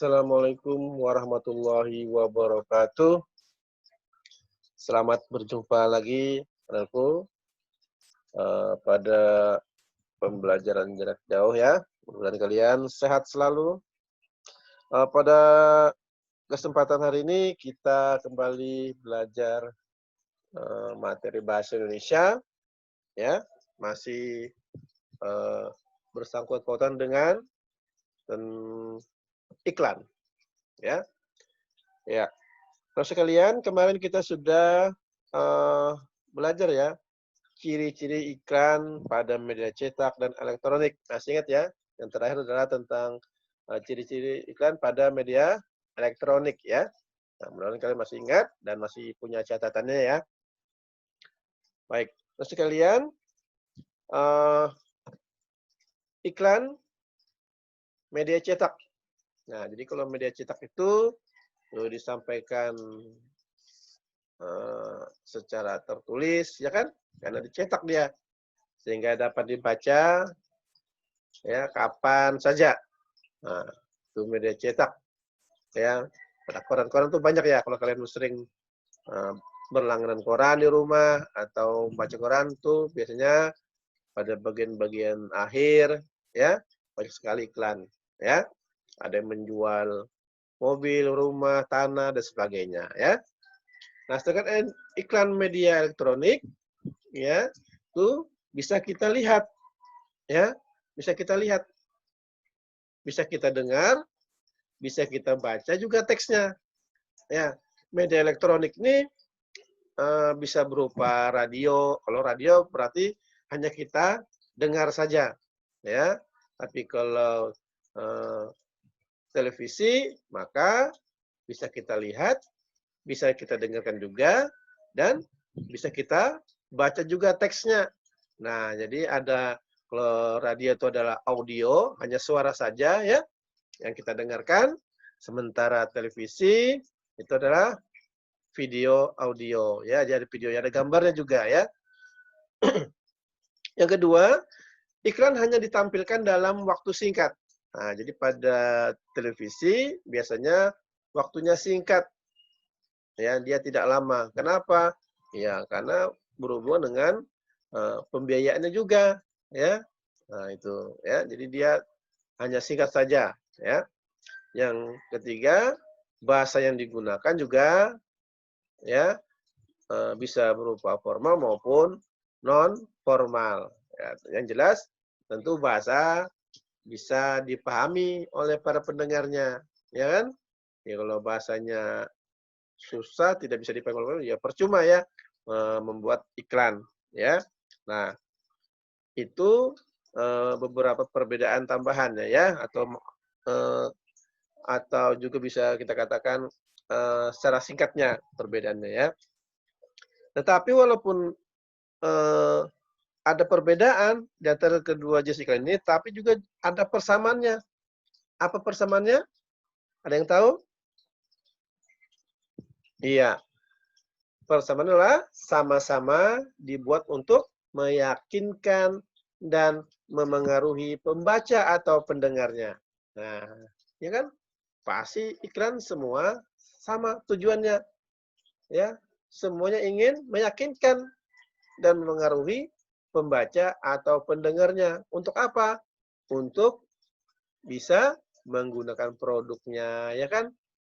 Assalamualaikum warahmatullahi wabarakatuh. Selamat berjumpa lagi, saudaraku, pada pembelajaran jarak jauh ya. Mudah-mudahan kalian sehat selalu. Pada kesempatan hari ini kita kembali belajar materi bahasa Indonesia, ya. Masih bersangkut pautan dengan iklan, ya. Ya. Terus sekalian, kemarin kita sudah belajar ya, ciri-ciri iklan pada media cetak dan elektronik. Masih ingat ya? Yang terakhir adalah tentang ciri-ciri iklan pada media elektronik ya. Nah, mudah-mudahan kalian masih ingat dan masih punya catatannya ya. Baik, terus sekalian, iklan media cetak. Nah, jadi kalau media cetak itu disampaikan secara tertulis, ya kan? Karena dicetak dia, sehingga dapat dibaca ya kapan saja. Nah, itu media cetak. Ya, pada koran-koran tuh banyak ya. Kalau kalian sering berlangganan koran di rumah atau baca koran tuh biasanya pada bagian-bagian akhir ya banyak sekali iklan ya. Ada yang menjual mobil, rumah, tanah dan sebagainya ya. Nah, sedangkan iklan media elektronik ya, itu bisa kita lihat ya, bisa kita lihat, bisa kita dengar, bisa kita baca juga teksnya. Ya, media elektronik ini bisa berupa radio. Kalau radio berarti hanya kita dengar saja, ya. Tapi kalau televisi, maka bisa kita lihat, bisa kita dengarkan juga, dan bisa kita baca juga teksnya. Nah, jadi ada kalau radio itu adalah audio, hanya suara saja ya yang kita dengarkan. Sementara televisi itu adalah video audio ya, jadi videonya ada gambarnya juga ya. Yang kedua, iklan hanya ditampilkan dalam waktu singkat. Nah, jadi pada televisi biasanya waktunya singkat. Ya, dia tidak lama. Kenapa? Ya, karena berhubungan dengan pembiayaannya juga, ya. Nah, itu ya. Jadi dia hanya singkat saja, ya. Yang ketiga, bahasa yang digunakan juga ya bisa berupa formal maupun non formal. Ya, yang jelas tentu bahasa bisa dipahami oleh para pendengarnya, ya kan? Ya kalau bahasanya susah tidak bisa dipahami, ya percuma ya membuat iklan, ya. Nah, itu beberapa perbedaan tambahannya ya atau juga bisa kita katakan secara singkatnya perbedaannya ya. Tetapi walaupun ada perbedaan di antara kedua jenis iklan ini, tapi juga ada persamaannya. Apa persamaannya? Ada yang tahu? Iya. Persamaan adalah sama-sama dibuat untuk meyakinkan dan memengaruhi pembaca atau pendengarnya. Nah, ya kan? Pasti iklan semua sama tujuannya. Ya, semuanya ingin meyakinkan dan memengaruhi pembaca atau pendengarnya. Untuk apa? Untuk bisa menggunakan produknya, ya kan?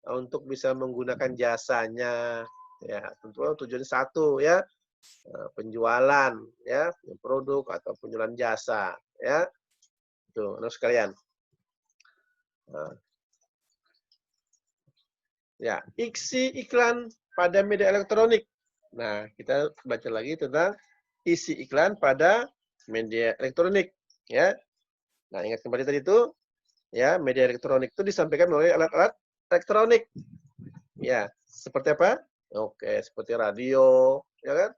Untuk bisa menggunakan jasanya. Ya, tentu tujuan satu ya, penjualan ya, produk atau penjualan jasa ya. Tuh, anak sekalian. Nah, ya, isi iklan pada media elektronik. Nah, kita baca lagi tentang isi iklan pada media elektronik ya. Nah, ingat kembali tadi itu ya, media elektronik itu disampaikan melalui alat-alat elektronik. Ya, seperti apa? Oke, seperti radio, ya kan?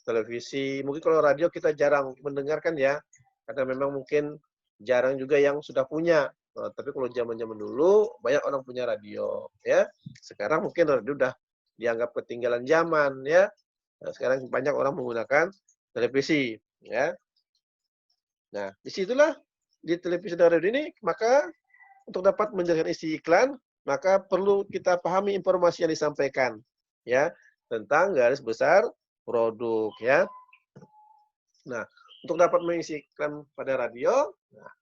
Televisi. Mungkin kalau radio kita jarang mendengarkan ya, karena memang mungkin jarang juga yang sudah punya. Tapi kalau zaman-zaman dulu banyak orang punya radio, ya. Sekarang mungkin radio udah dianggap ketinggalan zaman, ya. Nah, sekarang banyak orang menggunakan televisi, ya. Nah, disitulah di televisi dan radio ini, maka untuk dapat menjelaskan isi iklan, maka perlu kita pahami informasi yang disampaikan, ya, tentang garis besar produk, ya. Nah, untuk dapat mengisi iklan pada radio, nah,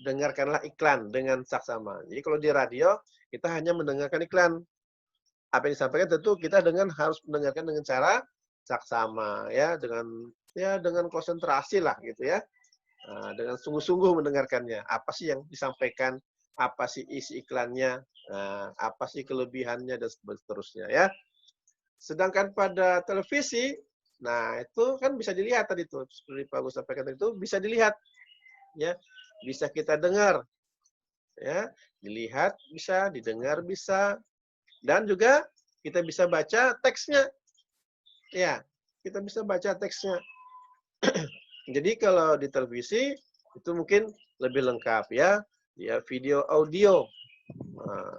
dengarkanlah iklan dengan saksama. Jadi kalau di radio, kita hanya mendengarkan iklan. Apa yang disampaikan tentu kita harus mendengarkan dengan cara saksama, dengan konsentrasi lah gitu ya. Dengan sungguh-sungguh mendengarkannya. Apa sih yang disampaikan? Apa sih isi iklannya? Apa sih kelebihannya dan seterusnya ya. Sedangkan pada televisi, nah itu kan bisa dilihat tadi tuh, seperti Pak Gus sampaikan tadi itu bisa dilihat ya. Bisa kita dengar ya, dilihat bisa, didengar bisa, dan juga kita bisa baca teksnya. Ya, kita bisa baca teksnya. Jadi kalau di televisi itu mungkin lebih lengkap ya. Ya video audio.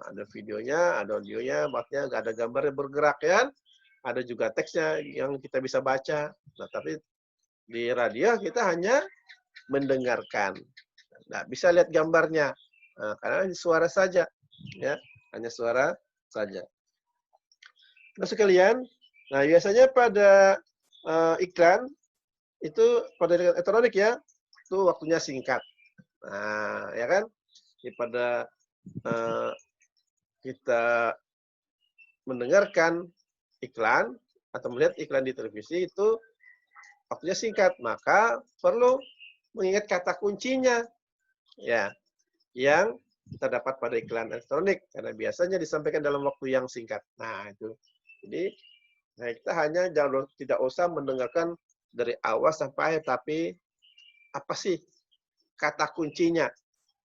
Ada videonya, ada audionya, maksudnya nggak ada gambar yang bergerak ya. Ada juga teksnya yang kita bisa baca. Nah, tapi di radio kita hanya mendengarkan. Nggak bisa lihat gambarnya. Karena hanya suara saja. Ya, hanya suara saja. Nah, sekalian, nah biasanya pada iklan itu pada elektronik ya, itu waktunya singkat. Nah, ya kan? Daripada kita mendengarkan iklan atau melihat iklan di televisi itu waktunya singkat, maka perlu mengingat kata kuncinya ya yang terdapat pada iklan elektronik karena biasanya disampaikan dalam waktu yang singkat. Nah, itu. Jadi, kita hanya tidak usah mendengarkan dari awal sampai akhir, tapi apa sih kata kuncinya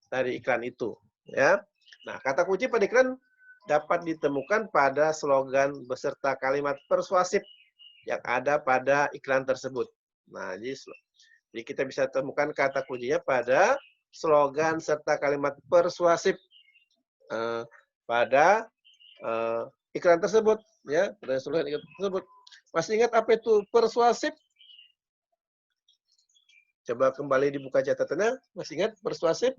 dari iklan itu, ya. Nah, kata kunci pada iklan dapat ditemukan pada slogan beserta kalimat persuasif yang ada pada iklan tersebut. Nah, jadi kita bisa temukan kata kuncinya pada slogan serta kalimat persuasif pada iklan tersebut, ya, pada slogan iklan tersebut. Masih ingat apa itu persuasif? Coba kembali dibuka catatannya. Masih ingat persuasif?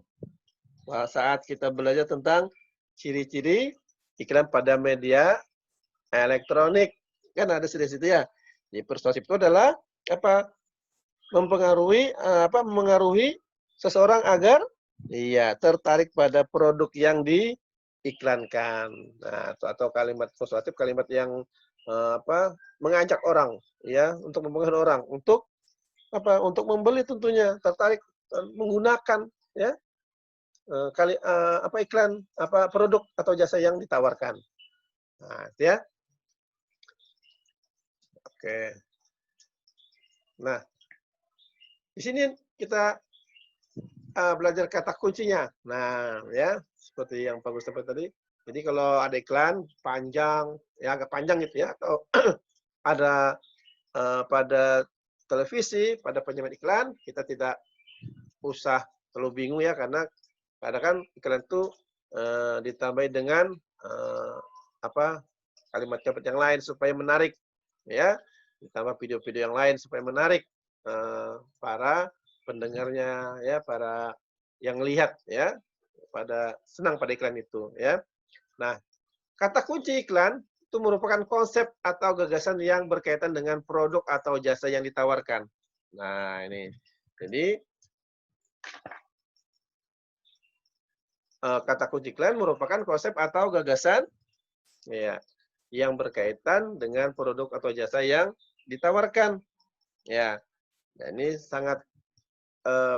Wah, saat kita belajar tentang ciri-ciri iklan pada media elektronik, kan ada di situ ya. Jadi persuasif itu adalah apa? Mengaruhi seseorang agar tertarik pada produk yang diiklankan. Nah, atau kalimat persuasif, kalimat yang mengajak orang ya untuk mempengaruhi orang untuk untuk membeli tentunya, tertarik menggunakan ya iklan produk atau jasa yang ditawarkan. Nah, itu ya. Oke. Nah, di sini kita belajar kata kuncinya. Nah, ya, seperti yang Pak Gus sampaikan tadi. Jadi kalau ada iklan panjang, ya agak panjang gitu ya, atau ada pada televisi, pada penyampaian iklan, kita tidak usah terlalu bingung ya, karena kadang kan iklan itu ditambahi dengan kalimat-kalimat yang lain supaya menarik, ya, ditambah video-video yang lain supaya menarik para pendengarnya, ya, para yang lihat, ya, pada senang pada iklan itu, ya. Nah, kata kunci iklan itu merupakan konsep atau gagasan yang berkaitan dengan produk atau jasa yang ditawarkan. Nah, ini. Jadi, kata kunci iklan merupakan konsep atau gagasan ya, yang berkaitan dengan produk atau jasa yang ditawarkan. Ya, nah ini sangat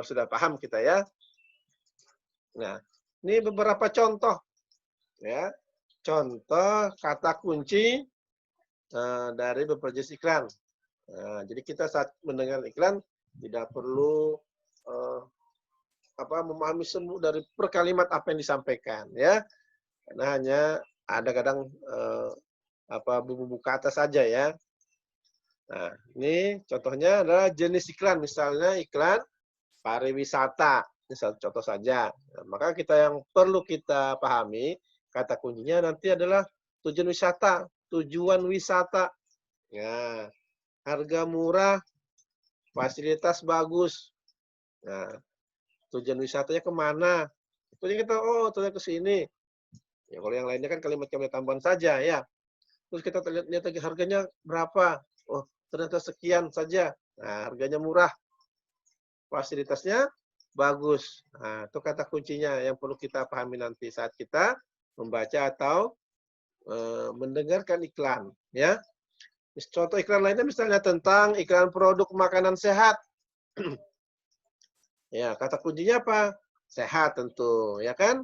sudah paham kita ya. Nah, ini beberapa contoh ya. Contoh kata kunci dari beberapa jenis iklan. Nah, jadi kita saat mendengar iklan tidak perlu memahami semua dari per kalimat apa yang disampaikan ya. Karena hanya ada kadang bumbu-bumbu kata saja ya. Nah, ini contohnya adalah jenis iklan, misalnya iklan pariwisata, misal contoh saja. Nah, maka yang perlu kita pahami, kata kuncinya nanti adalah tujuan wisata, tujuan wisata. Ya, harga murah, fasilitas bagus. Nah, tujuan wisatanya kemana? Itu kita, tujuan ke sini. Ya, kalau yang lainnya kan kalimat-kalimat tambahan saja ya. Terus kita lihat lagi harganya berapa. Oh, ternyata sekian saja. Nah, harganya murah, fasilitasnya bagus. Nah, itu kata kuncinya yang perlu kita pahami nanti saat kita membaca atau mendengarkan iklan, ya. Contoh iklan lainnya misalnya tentang iklan produk makanan sehat. Ya, kata kuncinya apa? Sehat tentu, ya kan?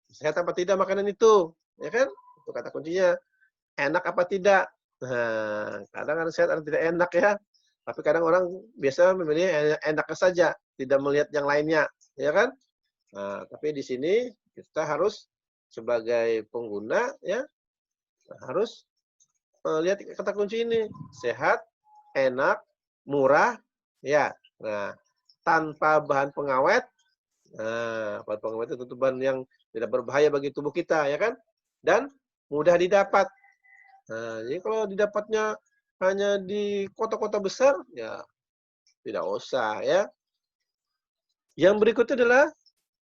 Sehat apa tidak makanan itu, ya kan? Itu kata kuncinya. Enak apa tidak? Nah, kadang ada sehat, ada tidak enak ya. Tapi kadang orang biasa memilih enaknya saja, tidak melihat yang lainnya, ya kan? Nah, tapi di sini kita harus sebagai pengguna ya harus lihat kata kunci ini, sehat, enak, murah, ya. Nah, tanpa bahan pengawet. Nah, bahan pengawet itu tentu bahan yang tidak berbahaya bagi tubuh kita, ya kan? Dan mudah didapat. Nah, jadi kalau didapatnya hanya di kota-kota besar, ya tidak usah, ya. Yang berikutnya adalah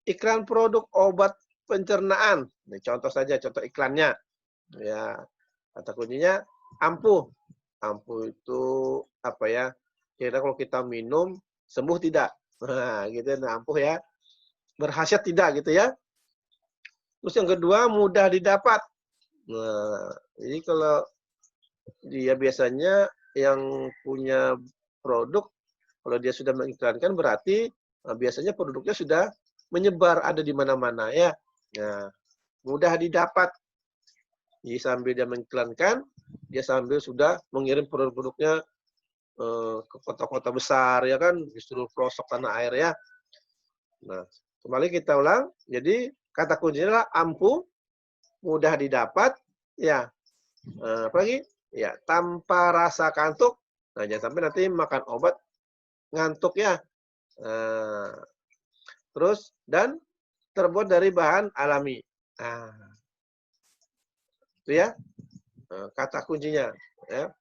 iklan produk obat pencernaan. Ini contoh saja, contoh iklannya. Ya, kata kuncinya ampuh. Ampuh itu apa ya? Kira kalau kita minum sembuh tidak? Nah, gitu ya, ampuh ya. Berkhasiat tidak gitu ya. Terus yang kedua mudah didapat. Nah, jadi kalau dia biasanya yang punya produk kalau dia sudah mengiklankan berarti biasanya produknya sudah menyebar ada di mana-mana ya. Nah, mudah didapat. Jadi sambil dia mengiklankan, dia sambil sudah mengirim produk-produknya ke kota-kota besar ya kan, di seluruh pelosok tanah air ya. Nah, kembali kita ulang. Jadi kata kuncinya adalah ampuh, mudah didapat, ya. Apa lagi? Ya, tanpa rasa kantuk. Nah, jangan sampai nanti makan obat ngantuk ya. Nah, terus dan terbuat dari bahan alami. Nah, itu ya kata kuncinya. Ya.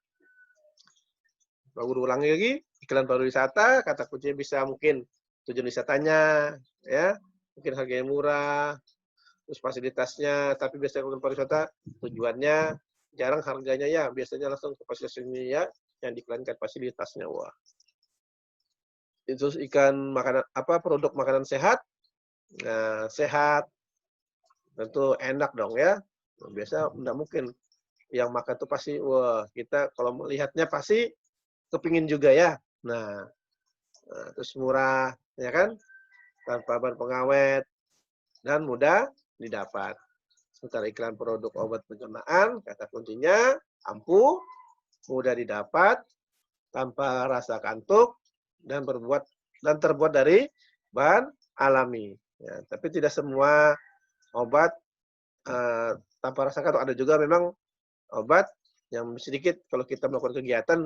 Baru ulangi lagi, iklan pariwisata, kata kuncinya bisa mungkin tujuan wisatanya, ya, mungkin harganya murah, terus fasilitasnya, tapi biasanya iklan pariwisata tujuannya jarang harganya ya, biasanya langsung ke fasilitas ini ya, yang diiklankan fasilitasnya. Wah. Itu ikan makanan apa produk makanan sehat. Nah, sehat tentu enak dong ya. Biasa enggak mungkin yang makan tuh pasti wah, kita kalau melihatnya pasti kepingin juga ya. Nah, terus murah ya kan? Tanpa bahan pengawet dan mudah didapat. Sementara iklan produk obat pencernaan, kata kuncinya ampuh, mudah didapat, tanpa rasa kantuk dan terbuat dari bahan alami. Ya, tapi tidak semua obat tanpa rasa kantuk. Ada juga memang obat yang sedikit kalau kita melakukan kegiatan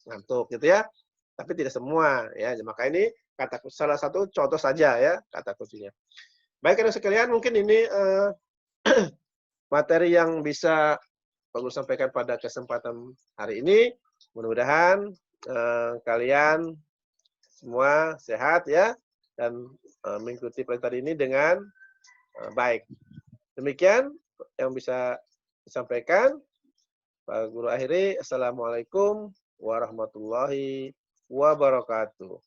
ngantuk gitu ya. Tapi tidak semua ya. Maka ini salah satu contoh saja ya kata kuncinya. Baik anak sekalian, mungkin ini materi yang bisa Pak sampaikan pada kesempatan hari ini. Mudah-mudahan kalian semua sehat ya dan mengikuti pelajaran ini dengan baik. Demikian yang bisa disampaikan. Pak Guru akhiri, Assalamualaikum warahmatullahi wabarakatuh.